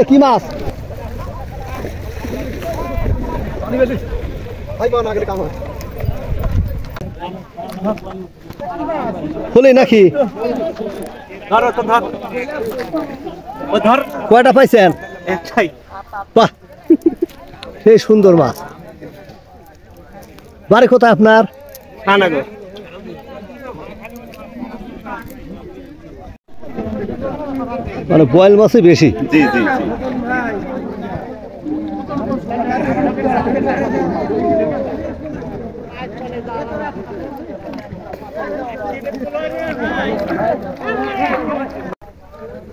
কি মাছ ফুলি নাকি কয়টা পাইছেন? বাহ, সেই সুন্দর মাছ। বাড়ি কোথায় আপনার? মানে বয়েল মাছই বেশি। জি জি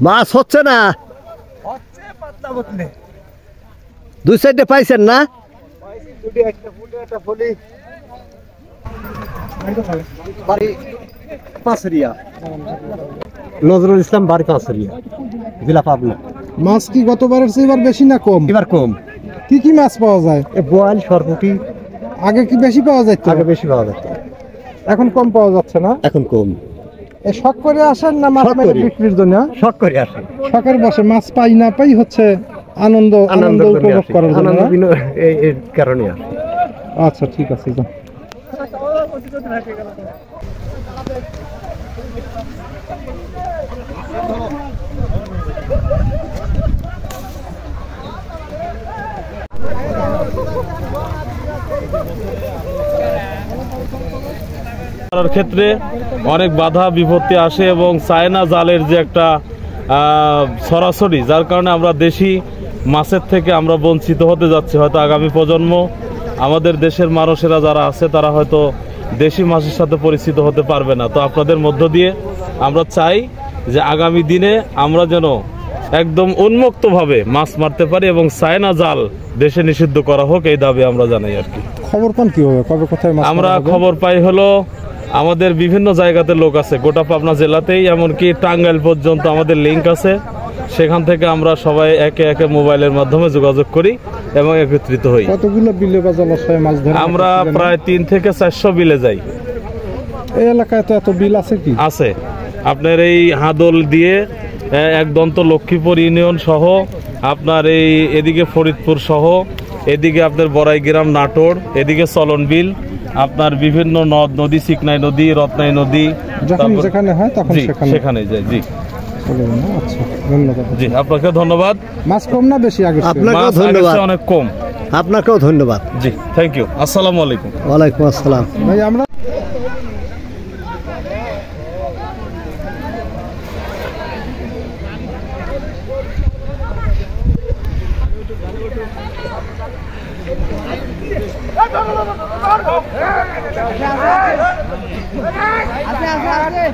মাছ হচ্ছে না, দুই সাইডে পাইছেন না? নজরুল ইসলাম, বাড়ি পাঁচরিয়া, জেলা পাবনা। মাছ কি গতবারের চেয়ে এবার বেশি না কম? এবার কম। কি কি মাছ পাওয়া যায়? বোয়াল, সরপুটি। আগে কি বেশি পাওয়া যায়? আগে বেশি পাওয়া যেত, এখন কম পাওয়া যাচ্ছে না। এখন কম। শখ করে আসেন না মাছ বিক্রির জন্য? শখ করে আসে, শখের বসে। মাছ পাই না পাই হচ্ছে আনন্দ উপভোগ করার জন্য, এই কারণে আসে। আচ্ছা ঠিক আছে। ক্ষেত্রে অনেক বাধা বিপত্তি আসে এবং চায়না জালের যে একটা সরাসরি, যার কারণে আমরা দেশি মাছের থেকে আমরা বঞ্চিত হতে যাচ্ছি। হয়তো আগামী প্রজন্ম, আমাদের দেশের মানুষেরা যারা আছে তারা হয়তো দেশি মাছের সাথে পরিচিত হতে পারবে না। তো আপনাদের মধ্য দিয়ে আমরা চাই যে আগামী দিনে আমরা যেন একদম উন্মুক্তভাবে মাছ মারতে পারি এবং চায়না জাল দেশে নিষিদ্ধ করা হোক, এই দাবি আমরা জানাই আর কি। খবর পান কিভাবে? কবে কোথায় মাছ? আমরা খবর পাই হলো আমাদের বিভিন্ন জায়গাতে লোক আছে, গোটা পাবনা জেলাতেই, এমনকি টাঙ্গাইল পর্যন্ত আমাদের লিঙ্ক আছে। সেখান থেকে আমরা সবাই একে একে মোবাইলের মাধ্যমে যোগাযোগ করি এবং একত্রিত হই। কতগুলো বিলে বা জলাশয়ে মাছ ধরে? আমরা প্রায় 3 থেকে 400 বিলে যাই। এই এলাকায় তো এত বিল আছে কি? আছে। আপনার এই হাদল দিয়ে একদন্ত লক্ষ্মীপুর ইউনিয়ন সহ, আপনার এই এদিকে ফরিদপুর সহ, এদিকে আপনার বড়াইগ্রাম, নাটোর, এদিকে চলন বিল, আপনার বিভিন্ন নদ নদী, চিকনাই নদী, রত্নাই নদী, যেখানে হয় তখন সেখানে যাই। জি আচ্ছা, ধন্যবাদ। জি, আপনাকে ধন্যবাদ। মাছ কম না বেশি? আপনাকেও ধন্যবাদ। অনেক কম। আপনাকেও ধন্যবাদ। জি, থ্যাংক ইউ। আসসালামু আলাইকুম। ওয়ালাইকুম আসসালাম। ভাই আমরা আছে